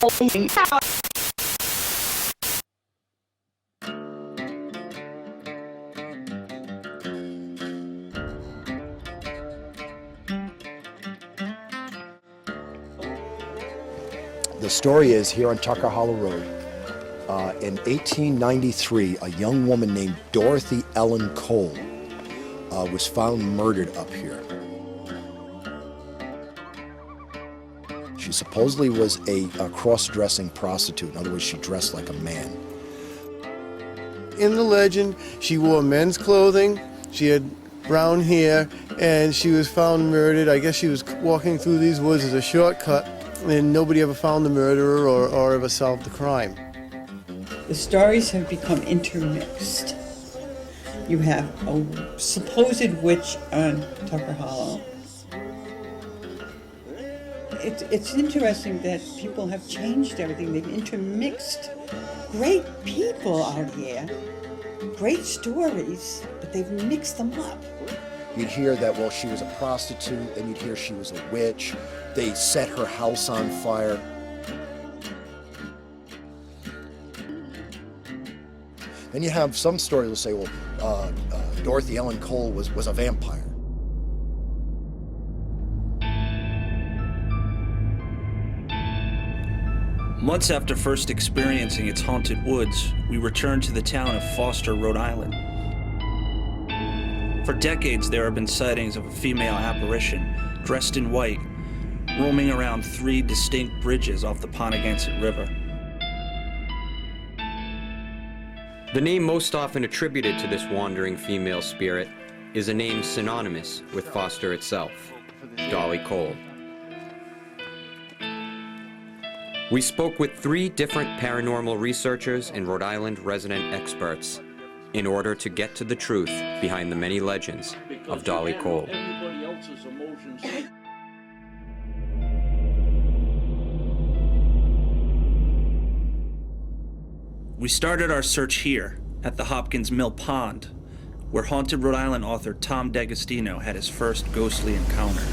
The story is here on Tucker Hollow Road. In 1893, a young woman named Dorothy Ellen Cole was found murdered up here. She supposedly was a cross-dressing prostitute. In other words, she dressed like a man. In the legend, she wore men's clothing, she had brown hair, and she was found murdered. I guess she was walking through these woods as a shortcut, and nobody ever found the murderer or ever solved the crime. The stories have become intermixed. You have a supposed witch on Tucker Hollow. It's interesting that people have changed everything. They've intermixed great people out here, great stories, but they've mixed them up. You'd hear that, well, she was a prostitute, then you'd hear she was a witch. They set her house on fire. Then you have some stories that say, well, Dorothy Ellen Cole was a vampire. Months after first experiencing its haunted woods, we returned to the town of Foster, Rhode Island. For decades, there have been sightings of a female apparition, dressed in white, roaming around 3 distinct bridges off the Ponegasset River. The name most often attributed to this wandering female spirit is a name synonymous with Foster itself, Dolly Cole. We spoke with 3 different paranormal researchers and Rhode Island resident experts in order to get to the truth behind the many legends of Dolly Cole. We started our search here, at the Hopkins Mill Pond, where Haunted Rhode Island author Tom D'Agostino had his first ghostly encounter.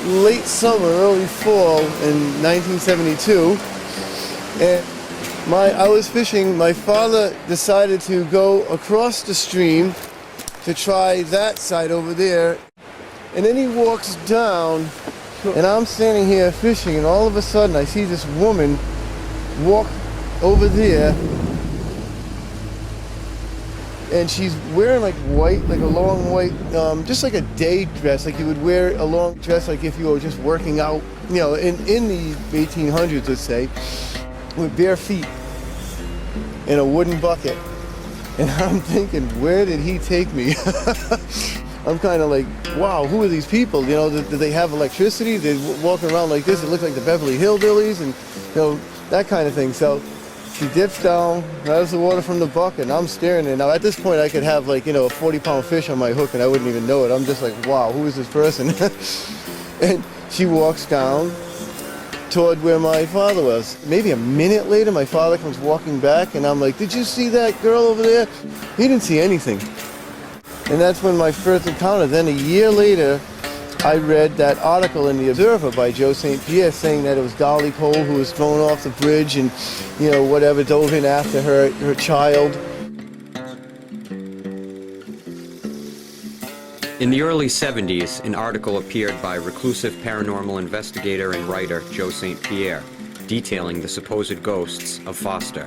Late summer, early fall in 1972, and I was fishing. My father decided to go across the stream to try that side over there, and then he walks down, and I'm standing here fishing, and all of a sudden I see this woman walk over there, and she's wearing like white, like a long white, just like a day dress, like you would wear a long dress like if you were just working out, you know, in the 1800s, let's say, with bare feet in a wooden bucket. And I'm thinking, where did he take me? I'm kind of like, wow, who are these people? You know, do they have electricity? They walk around like this. It looks like the Beverly Hillbillies and, you know, that kind of thing. So she dips down, grabs the water from the bucket, and I'm staring at it. Now, at this point, I could have, like, you know, a 40-pound fish on my hook, and I wouldn't even know it. I'm just like, wow, who is this person? And she walks down toward where my father was. Maybe a minute later, my father comes walking back, and I'm like, did you see that girl over there? He didn't see anything. And that's when my first encounter. Then a year later, I read that article in The Observer by Joe St. Pierre saying that it was Dolly Cole who was thrown off the bridge and, you know, whatever, dove in after her child. In the early 70s, an article appeared by reclusive paranormal investigator and writer Joe St. Pierre, detailing the supposed ghosts of Foster.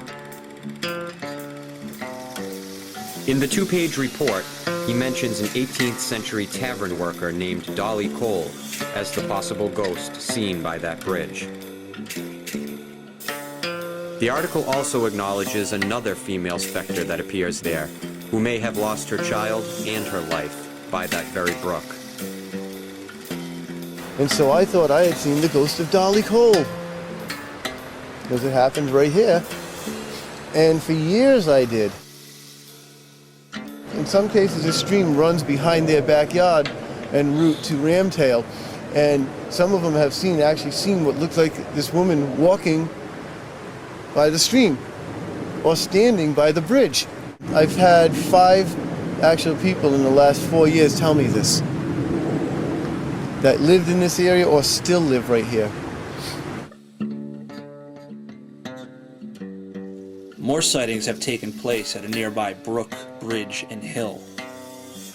In the 2-page report, he mentions an 18th century tavern worker named Dolly Cole as the possible ghost seen by that bridge. The article also acknowledges another female specter that appears there, who may have lost her child and her life by that very brook. And so I thought I had seen the ghost of Dolly Cole, because it happened right here. And for years I did. In some cases, the stream runs behind their backyard en route to Ramtail. And some of them have actually seen what looks like this woman walking by the stream or standing by the bridge. I've had 5 actual people in the last 4 years tell me this, that lived in this area or still live right here. More sightings have taken place at a nearby brook, bridge, and hill,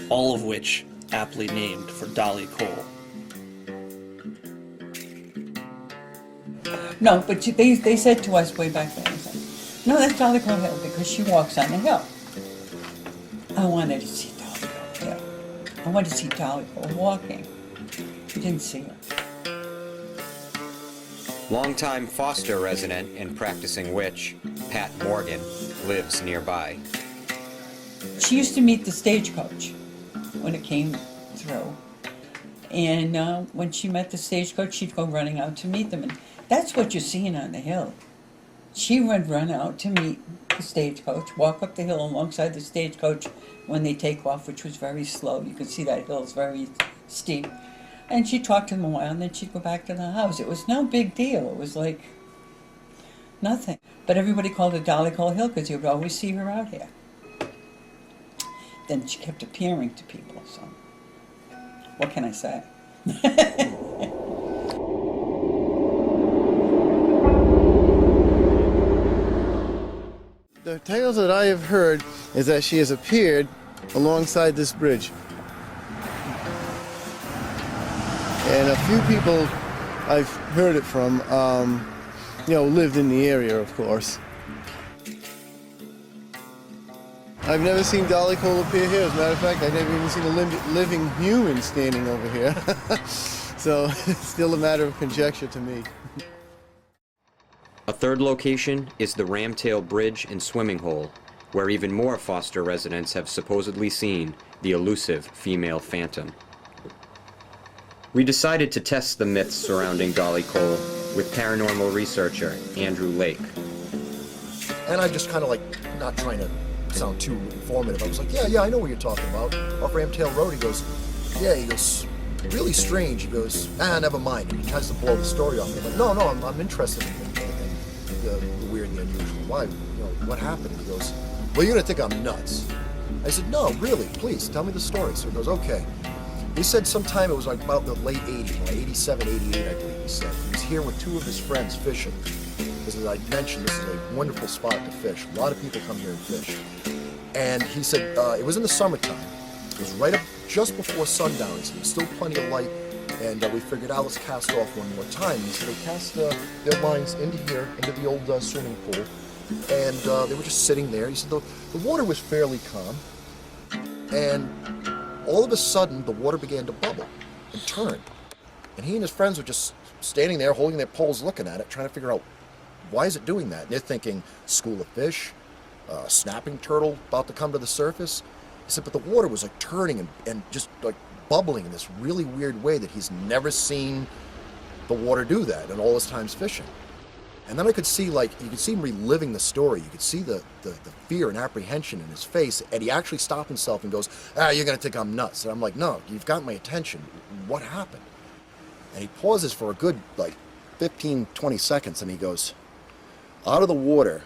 all of which aptly named for Dolly Cole. No, but they said to us way back then, they said, no, that's Dolly Cole Hill because she walks on the hill. I wanted to see Dolly Cole Hill. I wanted to see Dolly Cole walking. We didn't see her. Longtime Foster resident and practicing witch, Pat Morgan, lives nearby. She used to meet the stagecoach when it came through. And when she met the stagecoach, she'd go running out to meet them. And that's what you're seeing on the hill. She would run out to meet the stagecoach, walk up the hill alongside the stagecoach when they take off, which was very slow. You could see that hill's very steep. And she'd talk to them a while, and then she'd go back to the house. It was no big deal. It was like nothing. But everybody called it Dolly Cole Hill because you would always see her out here. Then she kept appearing to people, so what can I say? The tales that I have heard is that she has appeared alongside this bridge. And a few people I've heard it from, lived in the area, of course. I've never seen Dolly Cole appear here. As a matter of fact, I've never even seen a living human standing over here. So it's still a matter of conjecture to me. A third location is the Ramtail Bridge and Swimming Hole, where even more Foster residents have supposedly seen the elusive female phantom. We decided to test the myths surrounding Dolly Cole with paranormal researcher Andrew Lake. And I just kind of like, not trying to sound too informative, I was like, yeah, I know what you're talking about. Off Ramtail Road, he goes, really strange. He goes, never mind. And he tries to blow the story off. I'm like, no, I'm interested in the weird and the unusual. Why? What happened? He goes, well, you're gonna think I'm nuts. I said, no, really, please, tell me the story. So he goes, okay. He said sometime it was like about the late 80s, like 87, 88, I believe he said. He was here with 2 of his friends fishing. Because as I mentioned, this is a wonderful spot to fish. A lot of people come here and fish. And he said it was in the summertime. It was right up just before sundown. He said there was still plenty of light. And we figured, let's cast off one more time. He said they cast their lines into here, into the old swimming pool. And they were just sitting there. He said the water was fairly calm. And all of a sudden, the water began to bubble and turn. And he and his friends were just standing there, holding their poles, looking at it, trying to figure out, why is it doing that? And they're thinking, school of fish, snapping turtle about to come to the surface. He said, but the water was like turning and just like bubbling in this really weird way that he's never seen the water do that in all his times fishing. And then I could see, you could see him reliving the story. You could see the fear and apprehension in his face. And he actually stopped himself and goes, you're going to think I'm nuts. And I'm like, no, you've got my attention. What happened? And he pauses for a good, 15, 20 seconds. And he goes, out of the water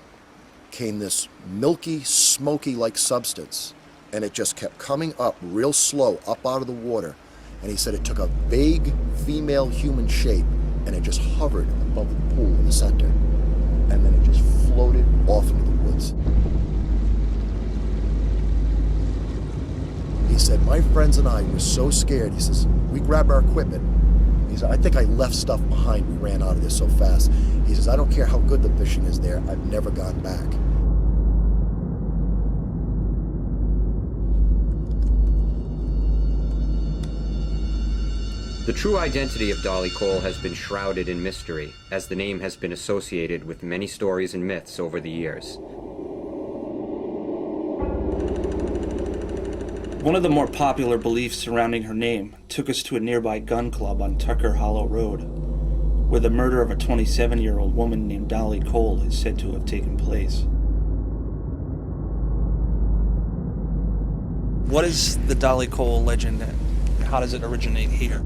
came this milky, smoky-like substance. And it just kept coming up real slow, up out of the water. And he said it took a vague female human shape. And it just hovered above the pool in the center. And then it just floated off into the woods. He said, my friends and I were so scared. He says, we grabbed our equipment. He said, I think I left stuff behind. We ran out of there so fast. He says, I don't care how good the fishing is there. I've never gone back. The true identity of Dolly Cole has been shrouded in mystery, as the name has been associated with many stories and myths over the years. One of the more popular beliefs surrounding her name took us to a nearby gun club on Tucker Hollow Road, where the murder of a 27-year-old woman named Dolly Cole is said to have taken place. What is the Dolly Cole legend and how does it originate here?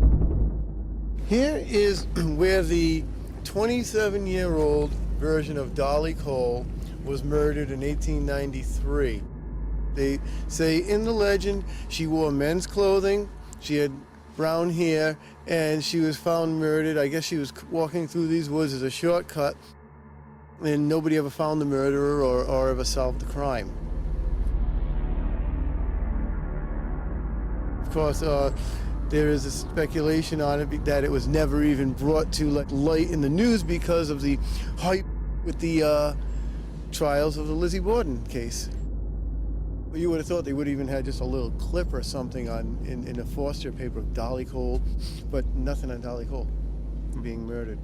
Here is where the 27-year-old version of Dolly Cole was murdered in 1893. They say in the legend she wore men's clothing, she had brown hair, and she was found murdered. I guess she was walking through these woods as a shortcut, and nobody ever found the murderer or ever solved the crime. Of course, there is a speculation on it that it was never even brought to light in the news because of the hype with the trials of the Lizzie Borden case. You would have thought they would have even had just a little clip or something in a Foster paper of Dolly Cole, but nothing on Dolly Cole being murdered.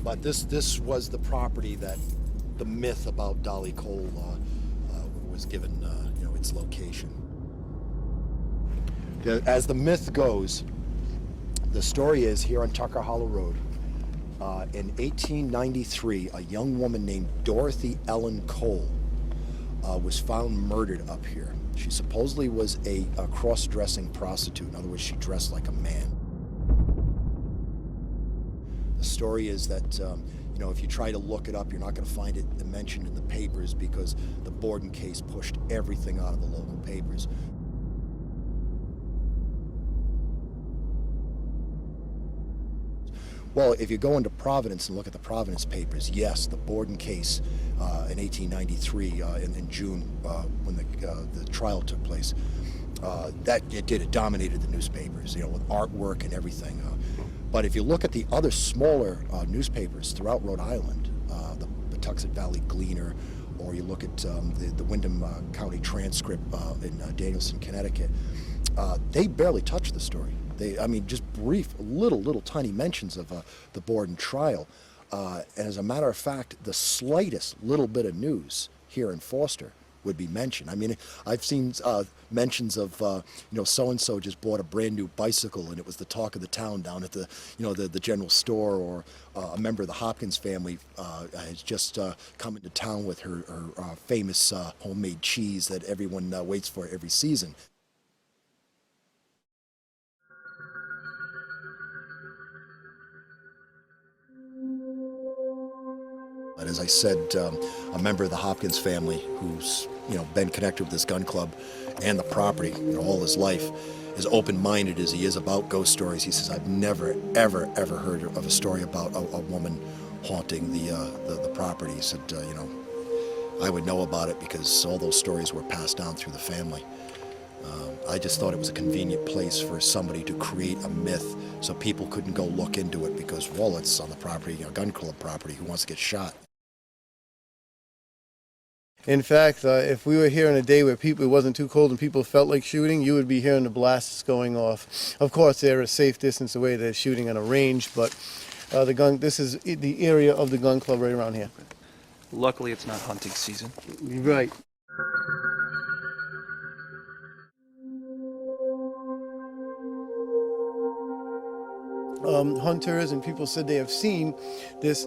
But this was the property that the myth about Dolly Cole was given, its location. As the myth goes, the story is here on Tucker Hollow Road. In 1893, a young woman named Dorothy Ellen Cole was found murdered up here. She supposedly was a cross-dressing prostitute. In other words, she dressed like a man. The story is that, if you try to look it up, you're not going to find it mentioned in the papers because the Borden case pushed everything out of the local papers. Well, if you go into Providence and look at the Providence papers, yes, the Borden case in 1893, in June, when the trial took place, it dominated the newspapers, with artwork and everything. But if you look at the other smaller newspapers throughout Rhode Island, the Patuxent Valley Gleaner, or you look at the Windham County Transcript in Danielson, Connecticut, they barely touch the story. Just brief, little tiny mentions of the Borden trial. And as a matter of fact, the slightest little bit of news here in Foster would be mentioned. I've seen mentions of, so-and-so just bought a brand new bicycle and it was the talk of the town down at the general store, or a member of the Hopkins family has just come into town with her famous homemade cheese that everyone waits for every season. And as I said, a member of the Hopkins family who's been connected with this gun club and the property all his life, as open-minded as he is about ghost stories, he says, I've never, ever heard of a story about a woman haunting the property. He said, I would know about it because all those stories were passed down through the family. I just thought it was a convenient place for somebody to create a myth so people couldn't go look into it because, well, it's on the property, gun club property, who wants to get shot? In fact, if we were here on a day where it wasn't too cold and people felt like shooting, you would be hearing the blasts going off. Of course, they're a safe distance away. They're shooting on a range, but this is the area of the gun club right around here. Luckily, it's not hunting season. Right. Hunters and people said they have seen this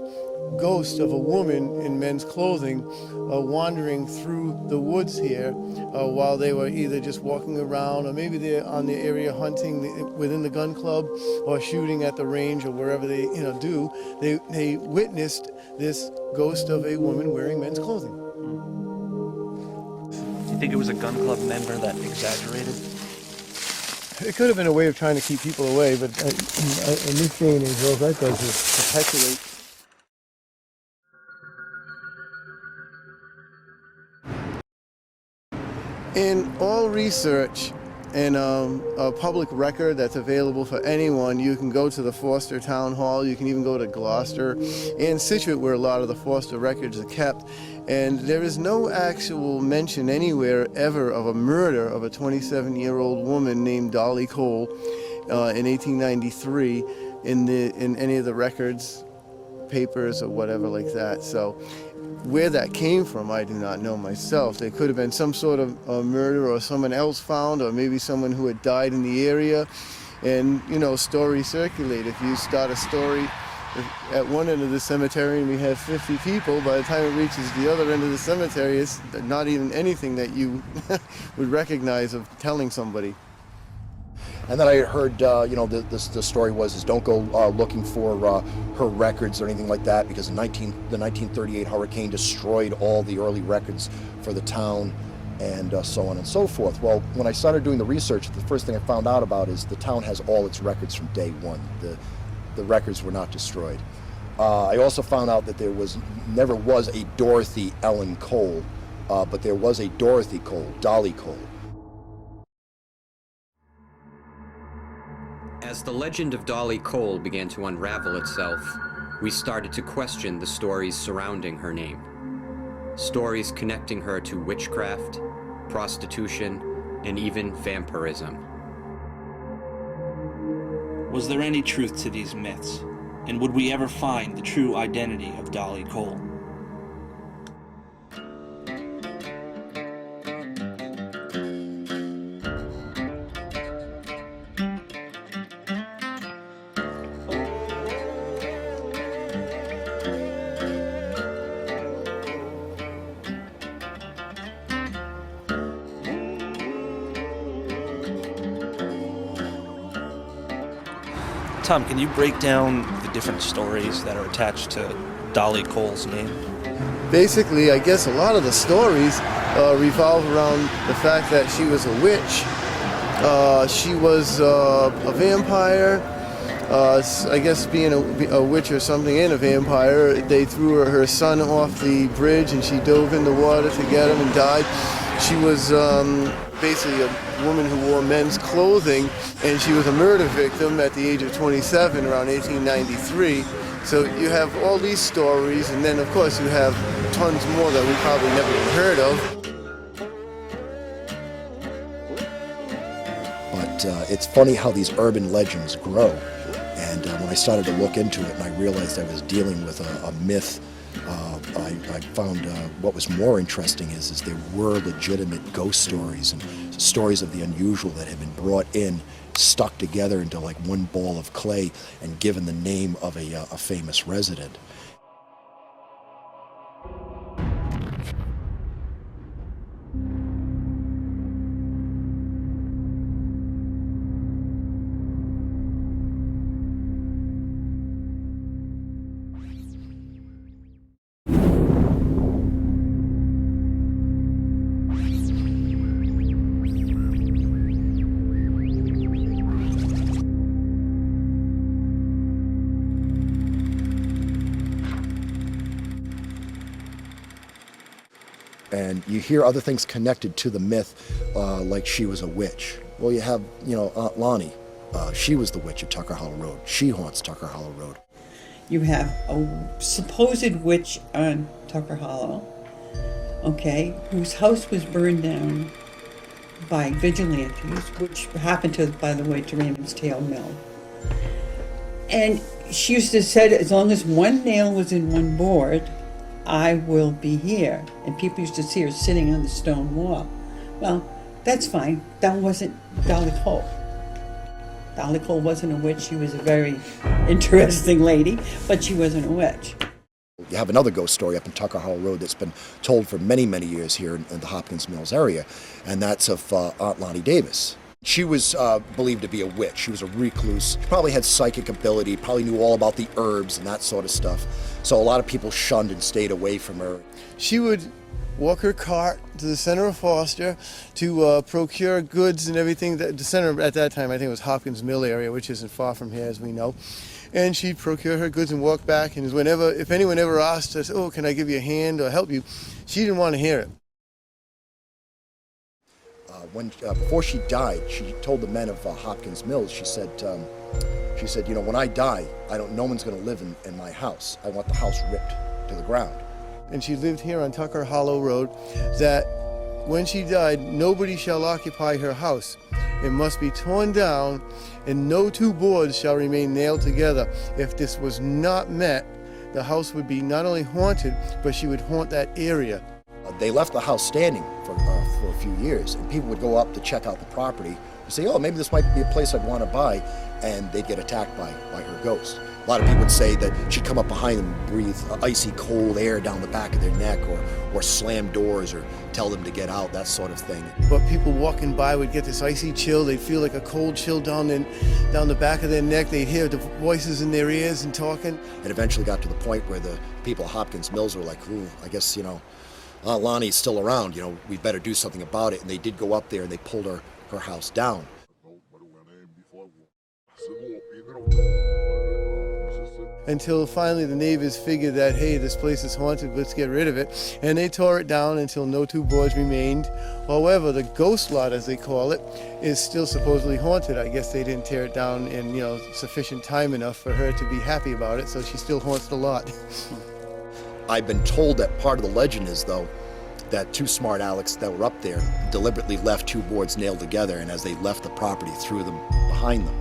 ghost of a woman in men's clothing wandering through the woods here while they were either just walking around, or maybe they're on the area hunting within the gun club or shooting at the range or wherever they do. They witnessed this ghost of a woman wearing men's clothing. Do you think it was a gun club member that exaggerated? It could have been a way of trying to keep people away, but in this day and age, all that does is perpetuate. In all research and a public record that's available for anyone, you can go to the Foster Town Hall, you can even go to Gloucester and Situate, where a lot of the Foster records are kept. And there is no actual mention anywhere ever of a murder of a 27-year-old woman named Dolly Cole in 1893 in any of the records, papers, or whatever like that. So where that came from, I do not know myself. There could have been some sort of murder, or someone else found, or maybe someone who had died in the area. And, stories circulate. If you start a story at one end of the cemetery and we have 50 people, by the time it reaches the other end of the cemetery, it's not even anything that you would recognize of telling somebody. And then I heard, the story was don't go looking for her records or anything like that, because the 1938 hurricane destroyed all the early records for the town, and so on and so forth. Well, when I started doing the research, the first thing I found out about is the town has all its records from day one. The records were not destroyed. I also found out that there never was a Dorothy Ellen Cole, but there was a Dorothy Cole, Dolly Cole. As the legend of Dolly Cole began to unravel itself, we started to question the stories surrounding her name. Stories connecting her to witchcraft, prostitution, and even vampirism. Was there any truth to these myths? And would we ever find the true identity of Dolly Cole? Tom, can you break down the different stories that are attached to Dolly Cole's name? Basically, I guess a lot of the stories revolve around the fact that she was a witch. She was a vampire. I guess being a witch or something and a vampire, they threw her son off the bridge and she dove in the water to get him and died. She was basically a woman who wore men's clothing, and she was a murder victim at the age of 27 around 1893. So you have all these stories, and then of course you have tons more that we probably never even heard of. But it's funny how these urban legends grow. And when I started to look into it and I realized I was dealing with a myth, I found what was more interesting is there were legitimate ghost stories and stories of the unusual that had been brought in, stuck together into like one ball of clay and given the name of a famous resident. And you hear other things connected to the myth, like she was a witch. Well, you have, Aunt Lonnie. She was the witch of Tucker Hollow Road. She haunts Tucker Hollow Road. You have a supposed witch on Tucker Hollow, okay, whose house was burned down by vigilantes, which happened to, by the way, to Ramtail Mill. And she used to say, as long as one nail was in one board, I will be here. And people used to see her sitting on the stone wall. Well, that's fine. That wasn't Dolly Cole. Dolly Cole wasn't a witch. She was a very interesting lady, but she wasn't a witch. You have another ghost story up in Tucker Hollow Road that's been told for many, many years here in the Hopkins Mills area, and that's of Aunt Lonnie Davis. She was believed to be a witch. She was a recluse. She probably had psychic ability, probably knew all about the herbs and that sort of stuff. So a lot of people shunned and stayed away from her. She would walk her cart to the center of Foster to procure goods and everything. The center at that time, I think it was Hopkins Mill area, which isn't far from here, as we know. And she'd procure her goods and walk back. And if anyone ever asked us, "Oh, can I give you a hand or help you?" she didn't want to hear it. Before she died, she told the men of Hopkins Mills, she said, when I die, no one's going to live in my house. I want the house ripped to the ground. And she lived here on Tucker Hollow Road, that when she died, nobody shall occupy her house. It must be torn down, and no two boards shall remain nailed together. If this was not met, the house would be not only haunted, but she would haunt that area. They left the house standing for a few years, and people would go up to check out the property and say, "Oh, maybe this might be a place I'd want to buy," and they'd get attacked by her ghost. A lot of people would say that she'd come up behind them and breathe icy cold air down the back of their neck, or slam doors, or tell them to get out, that sort of thing. But people walking by would get this icy chill. They'd feel like a cold chill down the back of their neck. They'd hear the voices in their ears and talking. It eventually got to the point where the people at Hopkins Mills were like, ooh, I guess, Aunt Lonnie's still around, we better do something about it. And they did go up there and they pulled her house down. Until finally the neighbors figured that, hey, this place is haunted, let's get rid of it. And they tore it down until no two boards remained. However, the ghost lot, as they call it, is still supposedly haunted. I guess they didn't tear it down in, sufficient time enough for her to be happy about it, so she still haunts the lot. I've been told that part of the legend is, though, that two smart Alecs that were up there deliberately left two boards nailed together, and as they left the property, threw them behind them.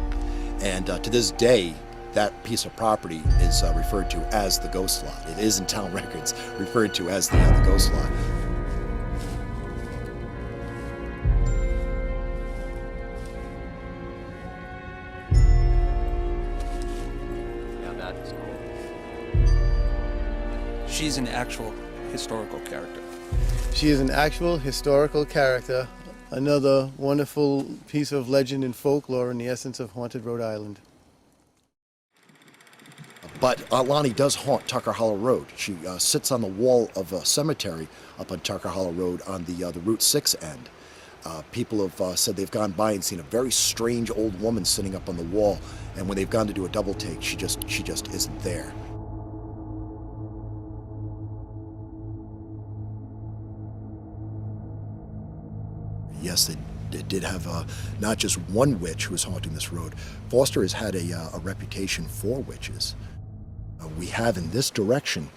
And to this day, that piece of property is referred to as the ghost lot. It is in town records referred to as the ghost lot. Yeah, that is cool. She's an actual historical character. She is an actual historical character, another wonderful piece of legend and folklore in the essence of haunted Rhode Island. But Lonnie does haunt Tucker Hollow Road. She sits on the wall of a cemetery up on Tucker Hollow Road on the Route 6 end. People have said they've gone by and seen a very strange old woman sitting up on the wall, and when they've gone to do a double take, she just isn't there. Yes, they did have not just one witch who was haunting this road. Foster has had a reputation for witches. We have in this direction,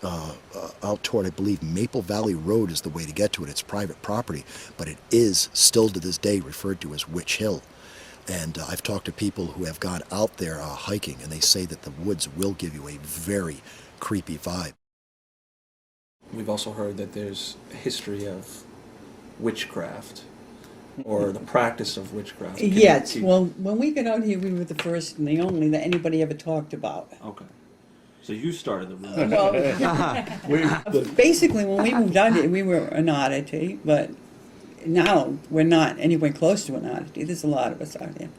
out toward, I believe, Maple Valley Road is the way to get to it. It's private property, but it is still to this day referred to as Witch Hill. And I've talked to people who have gone out there hiking, and they say that the woods will give you a very creepy vibe. We've also heard that there's a history of witchcraft, or the practice of witchcraft. Yes, well, when we got out here, we were the first and the only that anybody ever talked about. Okay. So you started the rumor. Well, basically, when we moved out here, we were an oddity, but now we're not anywhere close to an oddity. There's a lot of us out here.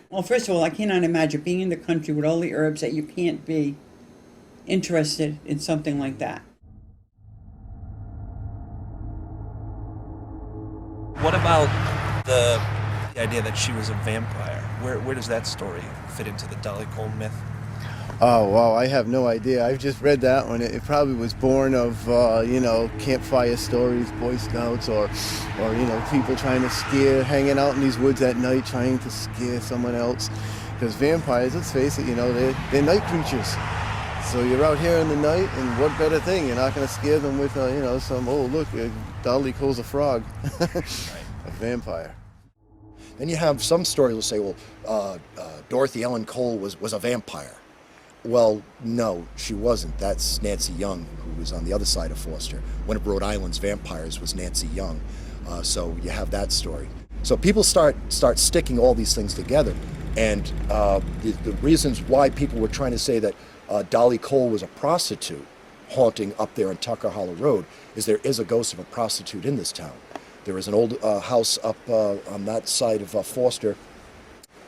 Well, first of all, I cannot imagine being in the country with all the herbs that you can't be interested in something like that. What about the idea that she was a vampire? Where does that story fit into the Dolly Cole myth? Oh, wow, I have no idea. I've just read that one. It probably was born of, campfire stories, Boy Scouts, or people trying to scare, hanging out in these woods at night trying to scare someone else. Because vampires, let's face it, they're night creatures. So you're out here in the night, and what better thing? You're not going to scare them with, Dolly Cole's a frog. A vampire. Then you have some stories will say, well, Dorothy Ellen Cole was a vampire. Well, no, she wasn't. That's Nancy Young, who was on the other side of Foster. One of Rhode Island's vampires was Nancy Young. So you have that story. So people start sticking all these things together. And the reasons why people were trying to say that Dolly Cole was a prostitute haunting up there on Tucker Hollow Road is there is a ghost of a prostitute in this town. There is an old house up on that side of Foster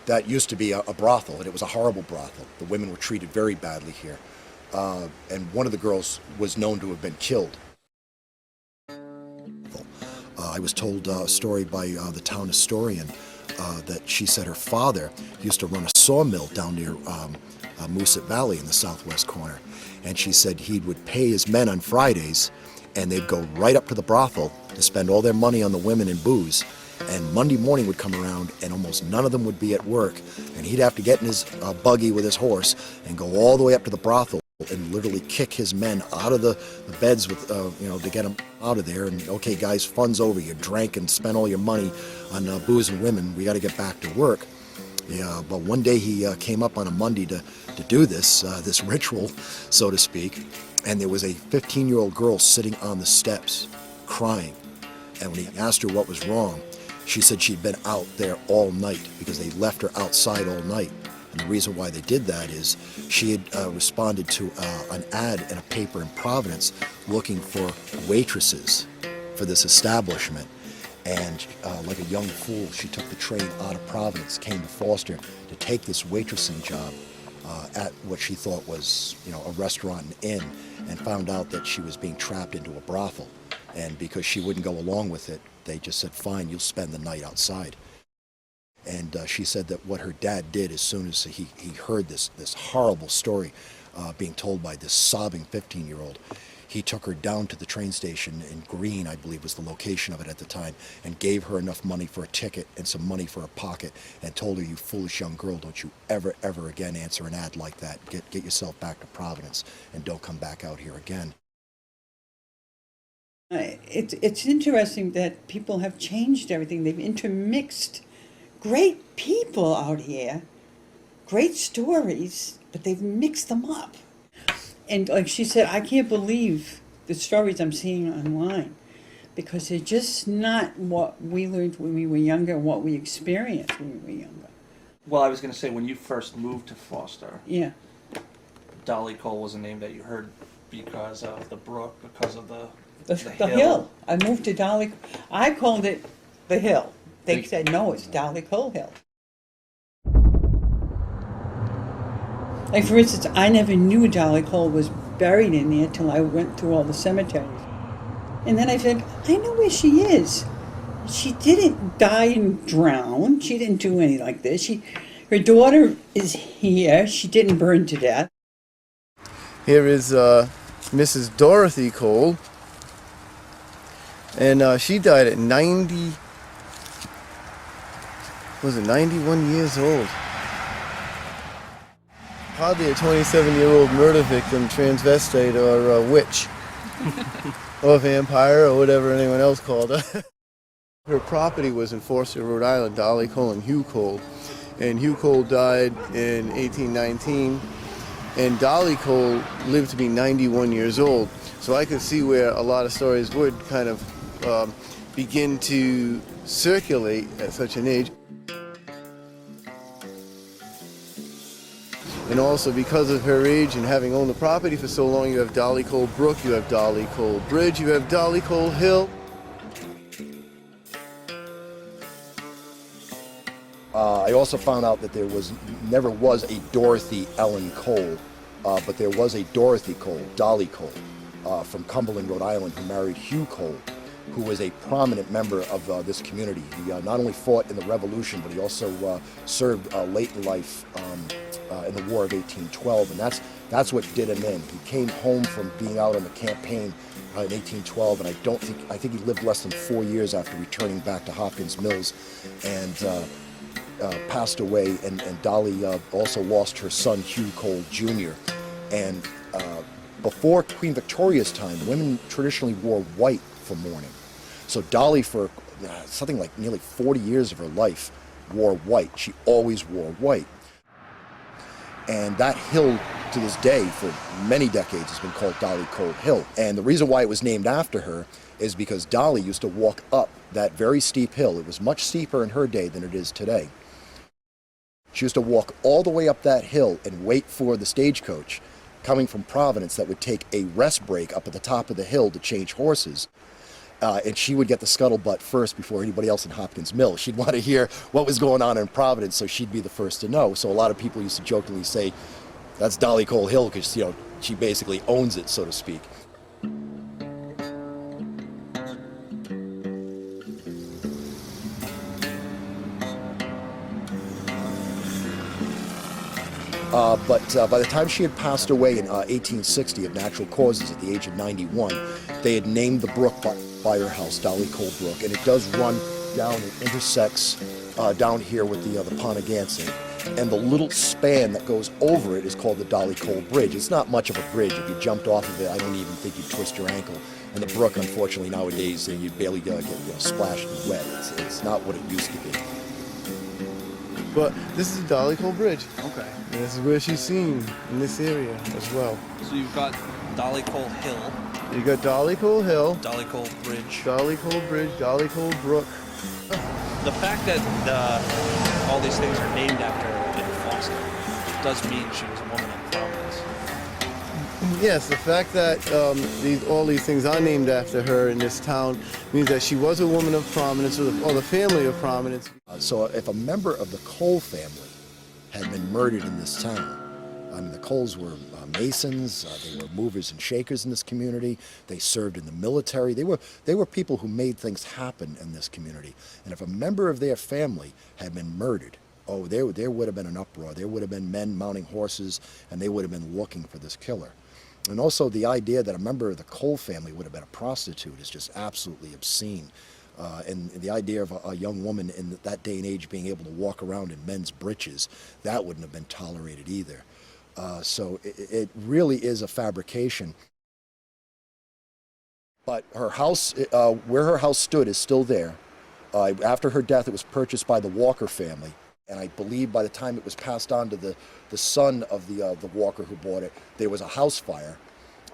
that used to be a brothel, and it was a horrible brothel. The women were treated very badly here. And one of the girls was known to have been killed. I was told a story by the town historian that she said her father used to run a sawmill down near Moosehead Valley in the southwest corner. And she said he would pay his men on Fridays, and they'd go right up to the brothel to spend all their money on the women and booze. And Monday morning would come around, and almost none of them would be at work. And he'd have to get in his buggy with his horse and go all the way up to the brothel and literally kick his men out of the beds with, to get them out of there. And, okay, guys, fun's over. You drank and spent all your money on booze and women. We got to get back to work. Yeah, but one day he came up on a Monday to do this ritual, so to speak. And there was a 15-year-old girl sitting on the steps crying. And when he asked her what was wrong, she said she'd been out there all night because they left her outside all night. And the reason why they did that is she had responded to an ad in a paper in Providence looking for waitresses for this establishment. And like a young fool, she took the train out of Providence, came to Foster to take this waitressing job at what she thought was, a restaurant and inn, and found out that she was being trapped into a brothel. And because she wouldn't go along with it, they just said, fine, you'll spend the night outside. And she said that what her dad did as soon as he heard this horrible story being told by this sobbing 15-year-old, he took her down to the train station in Greene, I believe was the location of it at the time, and gave her enough money for a ticket and some money for a pocket, and told her, you foolish young girl, don't you ever, ever again answer an ad like that. Get yourself back to Providence and don't come back out here again. It's interesting that people have changed everything. They've intermixed great people out here, great stories, but they've mixed them up. And like she said, I can't believe the stories I'm seeing online, because they're just not what we learned when we were younger, what we experienced when we were younger. Well, I was going to say, when you first moved to Foster, Yeah. Dolly Cole was a name that you heard because of the brook, because of the The hill. I moved to Dolly. I called it the hill. They said, no, it's Dolly Cole Hill. Like, for instance, I never knew Dolly Cole was buried in there till I went through all the cemeteries. And then I said, I know where she is. She didn't die and drown. She didn't do anything like this. Her daughter is here. She didn't burn to death. Here is Mrs. Dorothy Cole. And she died at 91 years old. Hardly a 27-year-old murder victim, transvestite, or witch. Or vampire, or whatever anyone else called her. Her property was in Foster, Rhode Island, Dolly Cole and Hugh Cole. And Hugh Cole died in 1819, and Dolly Cole lived to be 91 years old. So I could see where a lot of stories would kind of begin to circulate at such an age. And also, because of her age and having owned the property for so long, you have Dolly Cole Brook, you have Dolly Cole Bridge, you have Dolly Cole Hill. I also found out that there never was a Dorothy Ellen Cole, but there was a Dorothy Cole, Dolly Cole, from Cumberland, Rhode Island, who married Hugh Cole, who was a prominent member of this community. He not only fought in the Revolution, but he also served late in life in the War of 1812, and that's what did him in. He came home from being out on the campaign in 1812, and I think he lived less than 4 years after returning back to Hopkins Mills, and passed away. And Dolly also lost her son, Hugh Cole Jr. And before Queen Victoria's time, women traditionally wore white for mourning. So Dolly, for something like nearly 40 years of her life, wore white. She always wore white. And that hill, to this day, for many decades, has been called Dolly Cole Hill. And the reason why it was named after her is because Dolly used to walk up that very steep hill. It was much steeper in her day than it is today. She used to walk all the way up that hill and wait for the stagecoach coming from Providence that would take a rest break up at the top of the hill to change horses. And she would get the scuttlebutt first before anybody else in Hopkins Mill. She'd want to hear what was going on in Providence, so she'd be the first to know. So a lot of people used to jokingly say, that's Dolly Cole Hill, because, she basically owns it, so to speak. But by the time she had passed away in 1860 of natural causes at the age of 91, they had named the brook by her house, Dolly Cole Brook, and it does run down and intersects down here with the Ponagansett. And the little span that goes over it is called the Dolly Cole Bridge. It's not much of a bridge. If you jumped off of it, I don't even think you'd twist your ankle. And the brook, unfortunately, nowadays, you'd barely get splashed and wet. It's not what it used to be. But this is the Dolly Cole Bridge. Okay. And this is where she's seen in this area as well. So you've got Dolly Cole Hill, You got Dolly Cole Hill, Dolly Cole Bridge. Dolly Cole Bridge, Dolly Cole Brook. The fact that all these things are named after in Foster, does mean she was a woman of prominence. Yes, the fact that all these things are named after her in this town means that she was a woman of prominence, or the family of prominence. So if a member of the Cole family had been murdered in this town, I mean, the Coles were masons, they were movers and shakers in this community, they served in the military, they were people who made things happen in this community. And if a member of their family had been murdered, oh, there would have been an uproar. There would have been men mounting horses, and they would have been looking for this killer. And also the idea that a member of the Cole family would have been a prostitute is just absolutely obscene. And the idea of a young woman in that day and age being able to walk around in men's breeches, that wouldn't have been tolerated either. So it really is a fabrication. But her house, where her house stood, is still there. After her death, it was purchased by the Walker family. And I believe by the time it was passed on to the son of the Walker who bought it, there was a house fire.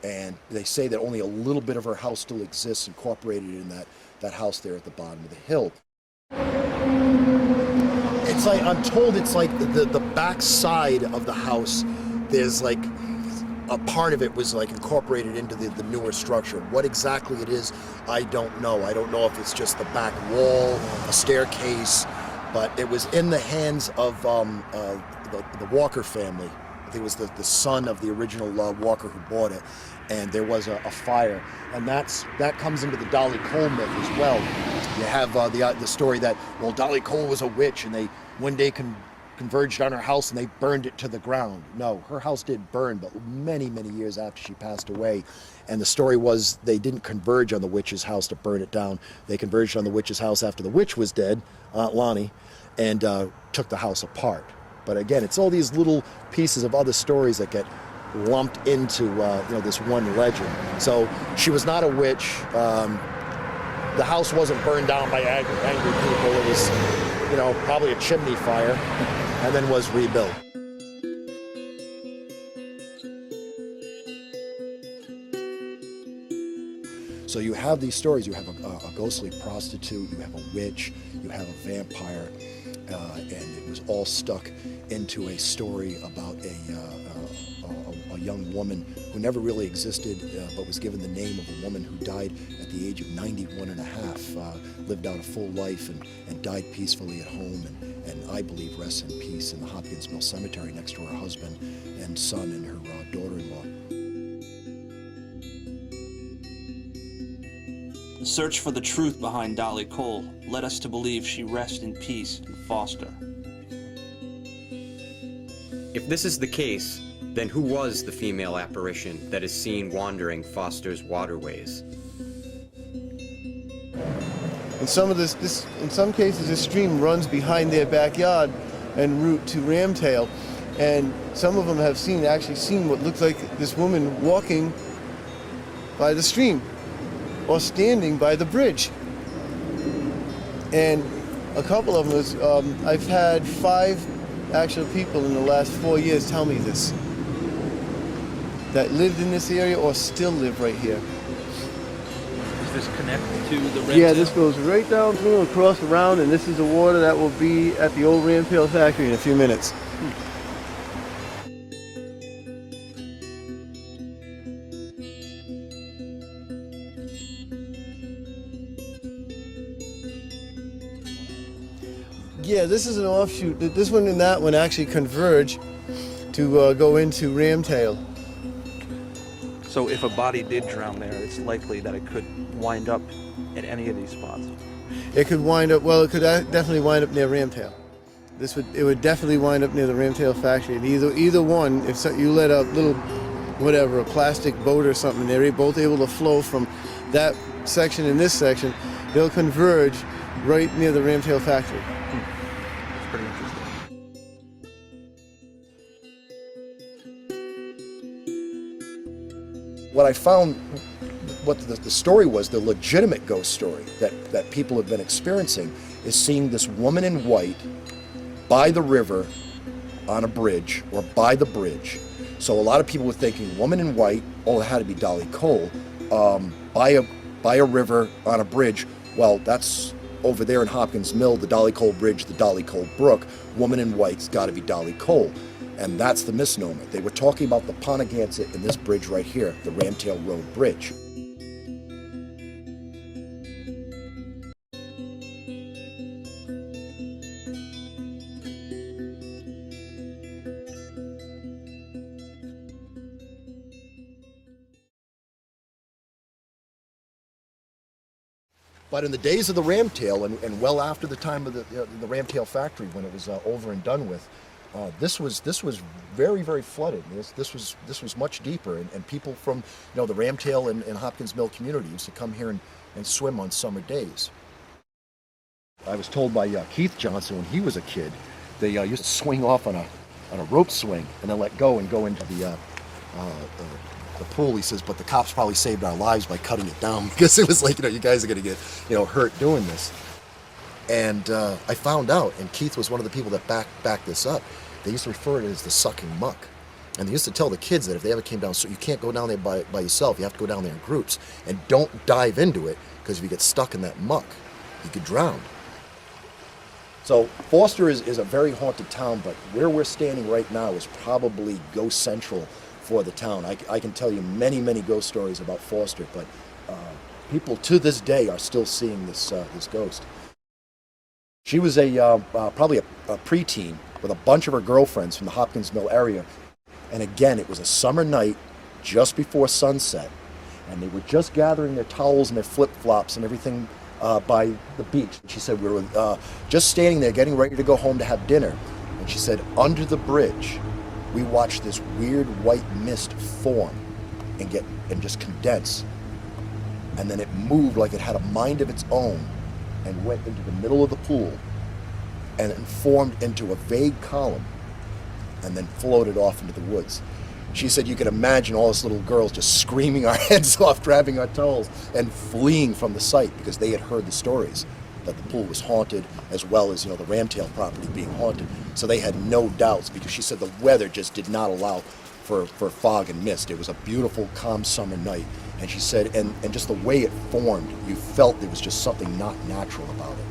And they say that only a little bit of her house still exists incorporated in that house there at the bottom of the hill. It's like, I'm told it's like the back side of the house, there's like a part of it was like incorporated into the newer structure. What exactly it is, I don't know. I don't know if it's just the back wall, a staircase, but it was in the hands of the Walker family. I think it was the son of the original Walker who bought it, and there was a fire, and that comes into the Dolly Cole myth as well. You have the story that, well, Dolly Cole was a witch, and they one day converged on her house and they burned it to the ground. No, her house did burn, but many, many years after she passed away. And the story was they didn't converge on the witch's house to burn it down. They converged on the witch's house after the witch was dead, Aunt Lonnie, and took the house apart. But again, it's all these little pieces of other stories that get lumped into this one legend. So she was not a witch. The house wasn't burned down by angry people. It was, probably a chimney fire, and then was rebuilt. So you have these stories. You have a ghostly prostitute, you have a witch, you have a vampire, and it was all stuck into a story about a young woman who never really existed, but was given the name of a woman who died at the age of 91 and a half, lived out a full life and died peacefully at home, and I believe rests in peace in the Hopkins Mill Cemetery next to her husband and son and her daughter-in-law. The search for the truth behind Dolly Cole led us to believe she rests in peace in Foster. If this is the case, then who was the female apparition that is seen wandering Foster's waterways? In some cases, this stream runs behind their backyard en route to Ramtail, and some of them have actually seen what looks like this woman walking by the stream or standing by the bridge. And a couple of them was, I've had 5 actual people in the last 4 years tell me this, that lived in this area or still live right here. Does this connect to the Ramtail? Yeah, this goes right down through, across around, and this is the water that will be at the old Ramtail factory in a few minutes. Yeah, this is an offshoot. This one and that one actually converge to go into Ramtail. So if a body did drown there, it's likely that it could wind up at any of these spots. It could wind up, well, it could definitely wind up near Ramtail. It would definitely wind up near the Ramtail factory. And either one, if you let a little, whatever, a plastic boat or something, they're both able to flow from that section and this section, they'll converge right near the Ramtail factory. It's pretty interesting. What I found, what the story was, the legitimate ghost story that people have been experiencing, is seeing this woman in white by the river on a bridge, or by the bridge. So a lot of people were thinking, woman in white, oh, it had to be Dolly Cole, by a river on a bridge. Well, that's over there in Hopkins Mill, the Dolly Cole Bridge, the Dolly Cole Brook. Woman in white's got to be Dolly Cole. And that's the misnomer. They were talking about the Ponagansett in this bridge right here, the Ramtail Road Bridge. But in the days of the Ramtail, and well after the time of the Ramtail factory, when it was over and done with, this was very, very flooded. This was much deeper, and people from the Ramtail and Hopkins Mill community used to come here and swim on summer days. I was told by Keith Johnson when he was a kid, they used to swing off on a rope swing and then let go and go into the pool. He says, but the cops probably saved our lives by cutting it down, because it was like, you guys are going to get hurt doing this. And I found out, and Keith was one of the people that backed this up, they used to refer to it as the sucking muck. And they used to tell the kids that if they ever came down, so you can't go down there by yourself, you have to go down there in groups. And don't dive into it, because if you get stuck in that muck, you could drown. So Foster is a very haunted town, but where we're standing right now is probably ghost central for the town. I can tell you many, many ghost stories about Foster, but people to this day are still seeing this ghost. She was probably a preteen with a bunch of her girlfriends from the Hopkins Mill area. And again, it was a summer night just before sunset, and they were just gathering their towels and their flip-flops and everything by the beach. She said, we were just standing there getting ready to go home to have dinner. And she said, under the bridge, we watched this weird white mist form and just condense. And then it moved like it had a mind of its own and went into the middle of the pool and then formed into a vague column and then floated off into the woods. She said you could imagine all us little girls just screaming our heads off, grabbing our towels, and fleeing from the site because they had heard the stories that the pool was haunted, as well as the Ramtail property being haunted. So they had no doubts, because she said the weather just did not allow for fog and mist. It was a beautiful, calm summer night. And she said, and just the way it formed, you felt there was just something not natural about it.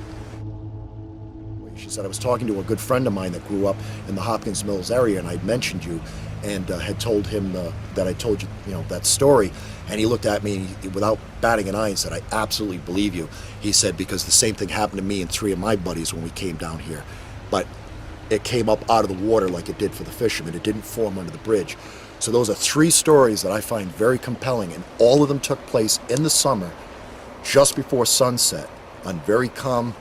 She said, I was talking to a good friend of mine that grew up in the Hopkins Mills area, and I'd mentioned you and had told him that I told you, that story. And he looked at me without batting an eye and said, I absolutely believe you. He said, because the same thing happened to me and 3 of my buddies when we came down here. But it came up out of the water like it did for the fisherman. It didn't form under the bridge. So those are 3 stories that I find very compelling, and all of them took place in the summer, just before sunset, on very calm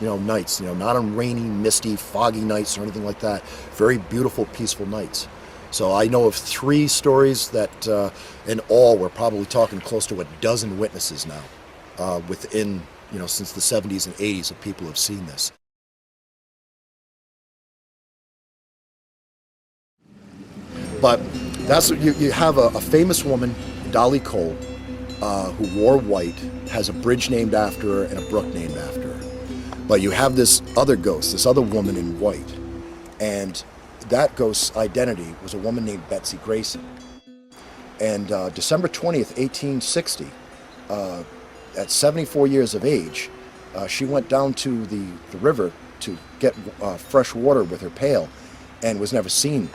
nights, not on rainy, misty, foggy nights or anything like that. Very beautiful, peaceful nights. So I know of 3 stories that in all we're probably talking close to a dozen witnesses now within, since the 70s and 80s of people who have seen this. But that's you have a famous woman, Dolly Cole, who wore white, has a bridge named after her and a brook named after her. But you have this other ghost, this other woman in white, and that ghost's identity was a woman named Betsy Grayson. And December 20th, 1860, at 74 years of age, she went down to the river to get fresh water with her pail and was never seen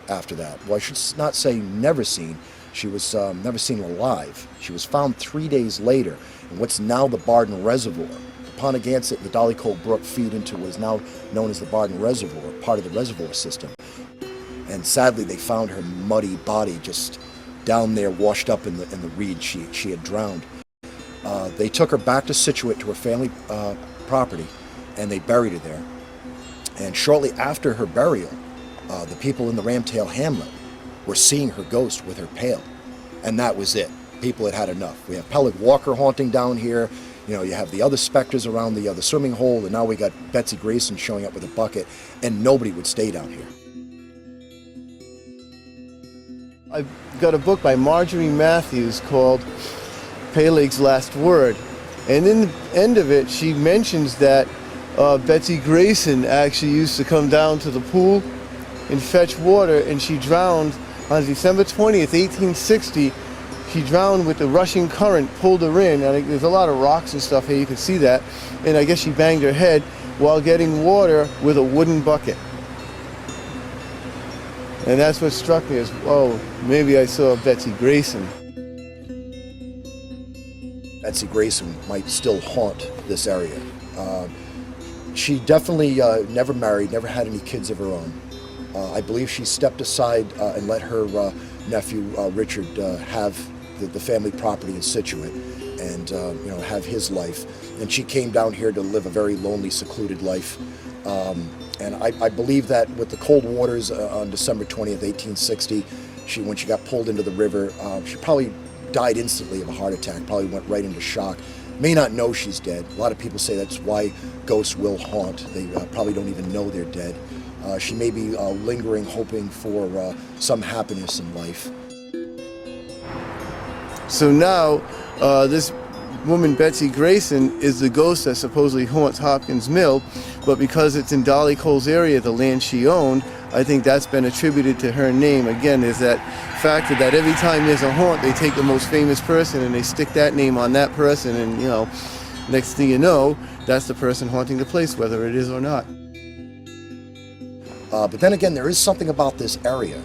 after that. Well, I should not say never seen. She was never seen alive. She was found 3 days later in what's now the Barden Reservoir. The Ponagansett and the Dolly Cole Brook feed into what is now known as the Barden Reservoir, part of the reservoir system. And sadly, they found her muddy body just down there, washed up in the reeds. She had drowned. They took her back to Scituate to her family property, and they buried her there. And shortly after her burial, the people in the Ramtail hamlet were seeing her ghost with her pail, and that was it. People had had enough. We have Peleg Walker haunting down here. You have the other specters around the swimming hole, and now we got Betsy Grayson showing up with a bucket, and nobody would stay down here. I've got a book by Marjorie Matthews called Peleg's Last Word, and in the end of it, she mentions that Betsy Grayson actually used to come down to the pool and fetch water, and she drowned on December 20th, 1860. She drowned with the rushing current, pulled her in. And there's a lot of rocks and stuff here, you can see that. And I guess she banged her head while getting water with a wooden bucket. And that's what struck me as, oh, maybe I saw Betsy Grayson. Betsy Grayson might still haunt this area. She definitely never married, never had any kids of her own. I believe she stepped aside and let her nephew Richard have the family property in Situate and have his life. And she came down here to live a very lonely, secluded life. And I believe that with the cold waters on December 20th, 1860, when she got pulled into the river, she probably died instantly of a heart attack, probably went right into shock. May not know she's dead. A lot of people say that's why ghosts will haunt. They probably don't even know they're dead. She may be lingering, hoping for some happiness in life. So now, this woman, Betsy Grayson, is the ghost that supposedly haunts Hopkins Mill, but because it's in Dolly Cole's area, the land she owned, I think that's been attributed to her name. Again, there's that factor that every time there's a haunt, they take the most famous person and they stick that name on that person, and next thing you know, that's the person haunting the place, whether it is or not. But then again, there is something about this area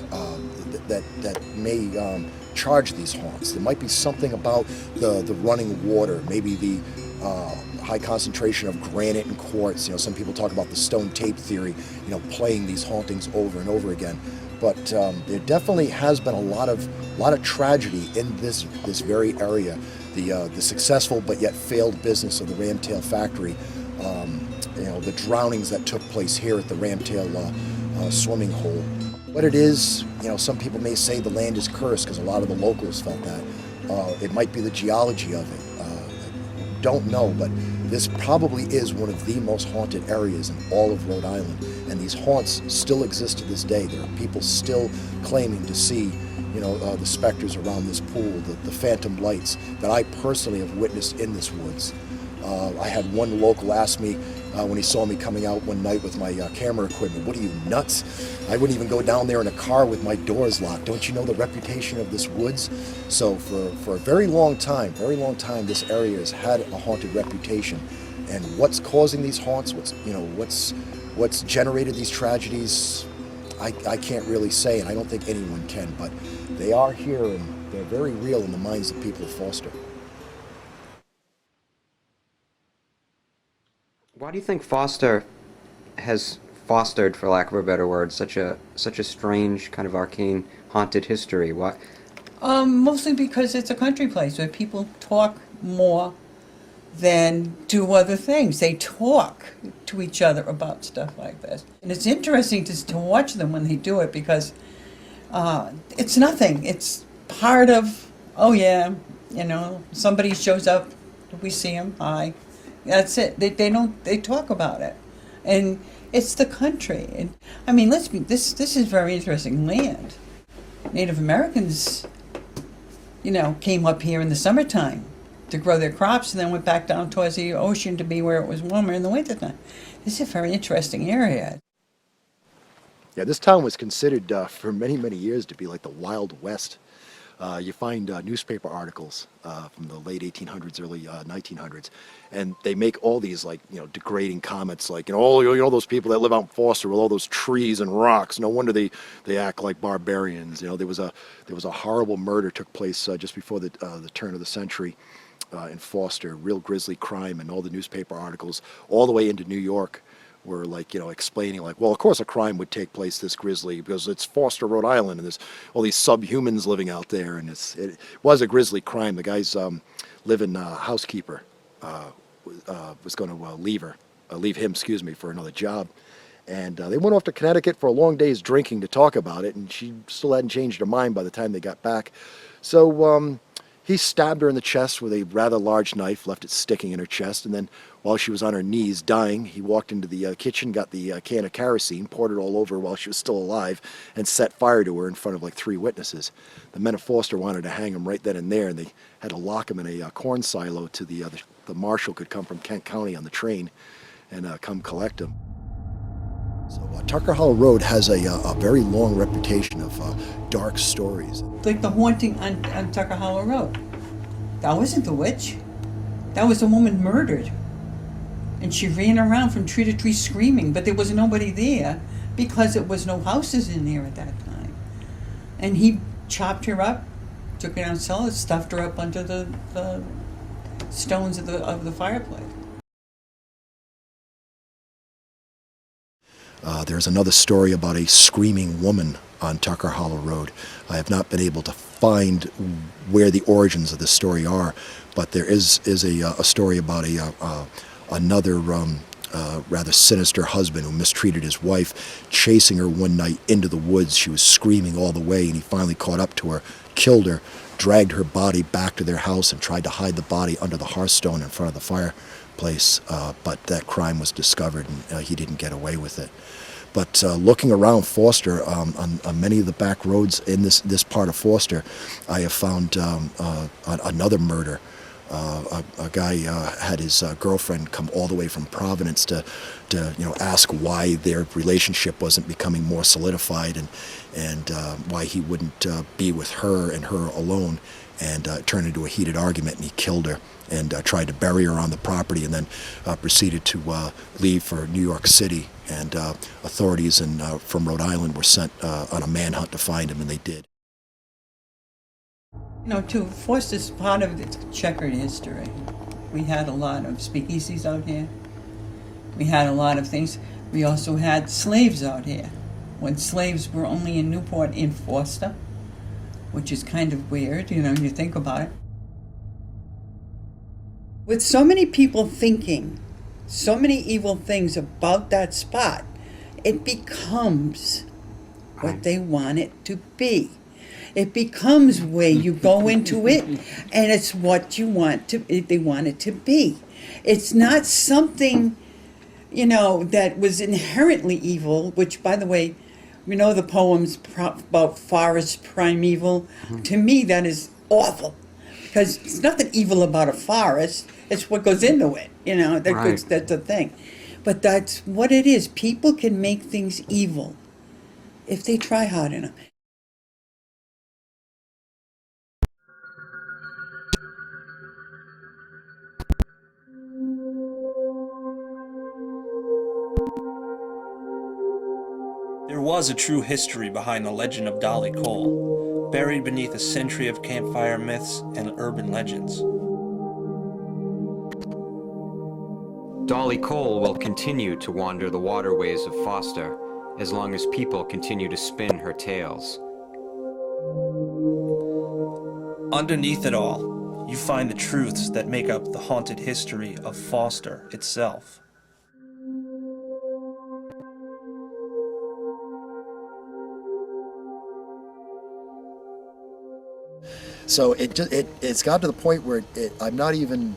that may charge these haunts. There might be something about the running water, maybe the high concentration of granite and quartz. Some people talk about the stone tape theory, playing these hauntings over and over again. But there definitely has been a lot of tragedy in this very area. The successful but yet failed business of the Ramtail factory. The drownings that took place here at the Ramtail swimming hole. What it is, some people may say the land is cursed because a lot of the locals felt that. It might be the geology of it. Don't know, but this probably is one of the most haunted areas in all of Rhode Island, and these haunts still exist to this day. There are people still claiming to see, the specters around this pool, the phantom lights that I personally have witnessed in this woods. I had one local ask me when he saw me coming out one night with my camera equipment, "What are you, nuts? I wouldn't even go down there in a car with my doors locked. Don't you know the reputation of this woods?" So for a very long time, this area has had a haunted reputation. And what's causing these haunts, what's generated these tragedies, I can't really say, and I don't think anyone can, but they are here and they're very real in the minds of people of Foster. Why do you think Foster has fostered, for lack of a better word, such a strange, kind of arcane, haunted history? Why? Mostly because it's a country place where people talk more than do other things. They talk to each other about stuff like this. And it's interesting to watch them when they do it because it's nothing. It's part of, oh yeah, somebody shows up, we see them, hi. That's it. They talk about it. And it's the country. And I mean, this is very interesting land. Native Americans, came up here in the summertime to grow their crops and then went back down towards the ocean to be where it was warmer in the wintertime. This is a very interesting area. Yeah, this town was considered for many, many years to be like the Wild West. You find newspaper articles from the late 1800s, early 1900s, and they make all these degrading comments like, those people that live out in Foster with all those trees and rocks. No wonder they act like barbarians. There was a horrible murder took place just before the turn of the century in Foster, real grisly crime, and all the newspaper articles all the way into New York were explaining well, of course a crime would take place this grisly because it's Foster, Rhode Island, and there's all these subhumans living out there, and it was a grisly crime. The guy's live-in housekeeper was going to leave him for another job, and they went off to Connecticut for a long day's drinking to talk about it, and she still hadn't changed her mind by the time they got back. So he stabbed her in the chest with a rather large knife, left it sticking in her chest, and then while she was on her knees dying, he walked into the kitchen, got the can of kerosene, poured it all over her while she was still alive, and set fire to her in front of 3 witnesses. The men of Foster wanted to hang him right then and there, and they had to lock him in a corn silo till the marshal could come from Kent County on the train and come collect him. So Tucker Hollow Road has a very long reputation of dark stories. Like the haunting on Tucker Hollow Road. That wasn't the witch. That was a woman murdered. And she ran around from tree to tree screaming, but there was nobody there because there was no houses in there at that time. And he chopped her up, took her down cellar, stuffed her up under the stones of the fireplace. There's another story about a screaming woman on Tucker Hollow Road. I have not been able to find where the origins of this story are, but there is a story about another rather sinister husband who mistreated his wife, chasing her one night into the woods. She was screaming all the way, and he finally caught up to her, killed her, dragged her body back to their house, and tried to hide the body under the hearthstone in front of the fireplace. But that crime was discovered, and he didn't get away with it. But looking around Foster, on many of the back roads in this part of Foster, I have found another murder. A guy had his girlfriend come all the way from Providence to ask why their relationship wasn't becoming more solidified, and why he wouldn't be with her and her alone, and it turned into a heated argument, and he killed her and tried to bury her on the property, and then proceeded to leave for New York City. And authorities from Rhode Island were sent on a manhunt to find him, and they did. Too, Foster's part of its checkered history. We had a lot of speakeasies out here. We had a lot of things. We also had slaves out here. When slaves were only in Newport, in Foster, which is kind of weird, you think about it. With so many people thinking so many evil things about that spot, it becomes what they want it to be. It becomes where you go into it, and it's what they want it to be. It's not something, that was inherently evil, which, by the way, the poems about forest primeval. To me, that is awful, because it's nothing evil about a forest. It's what goes into it, that's the thing. But that's what it is. People can make things evil if they try hard enough. There was a true history behind the legend of Dolly Cole, buried beneath a century of campfire myths and urban legends. Dolly Cole will continue to wander the waterways of Foster as long as people continue to spin her tales. Underneath it all, you find the truths that make up the haunted history of Foster itself. So it's got to the point where I'm not even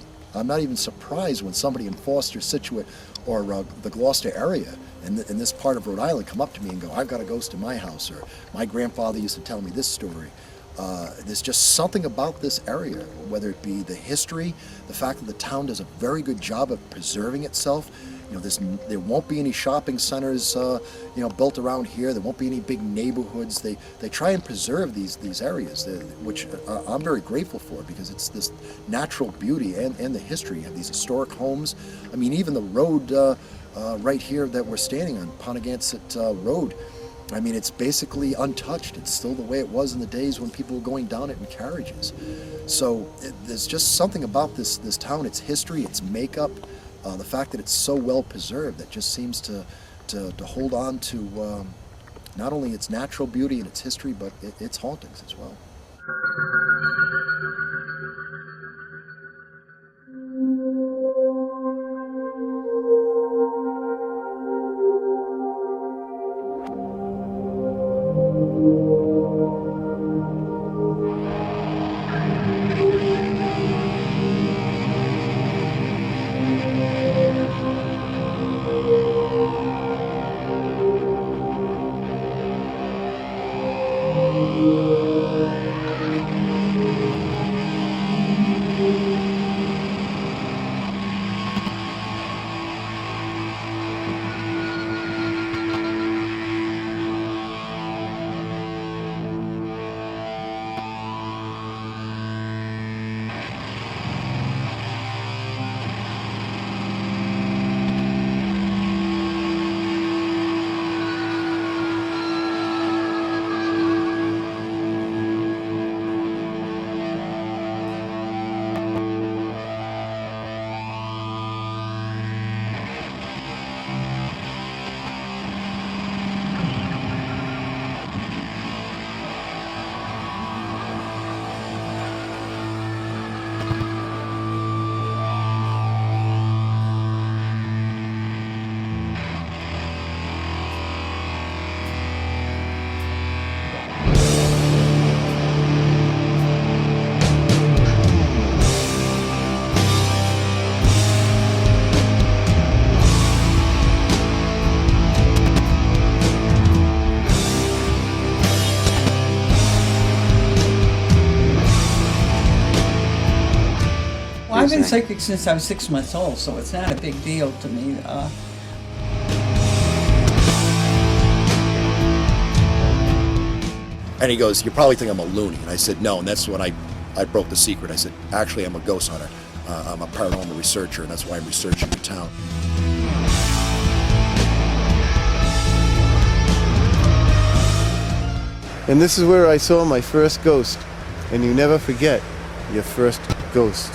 surprised when somebody in Foster, Scituate, or the Gloucester area in this part of Rhode Island come up to me and go, "I've got a ghost in my house," or "My grandfather used to tell me this story." There's just something about this area, whether it be the history, the fact that the town does a very good job of preserving itself. There won't be any shopping centers, built around here. There won't be any big neighborhoods. They try and preserve these areas, which I'm very grateful for, because it's this natural beauty and the history. You have these historic homes. I mean, even the road right here that we're standing on, Pontiganset Road. I mean, it's basically untouched. It's still the way it was in the days when people were going down it in carriages. So there's just something about this town, its history, its makeup, the fact that it's so well preserved, that just seems to hold on to not only its natural beauty and its history, but its hauntings as well. I've been say? psychic since I was 6 months old, so it's not a big deal to me. And he goes, you probably think I'm a loony. And I said, no. And that's when I broke the secret. I said, actually, I'm a ghost hunter. I'm a paranormal researcher, and that's why I'm researching the town. And this is where I saw my first ghost. And you never forget your first ghost.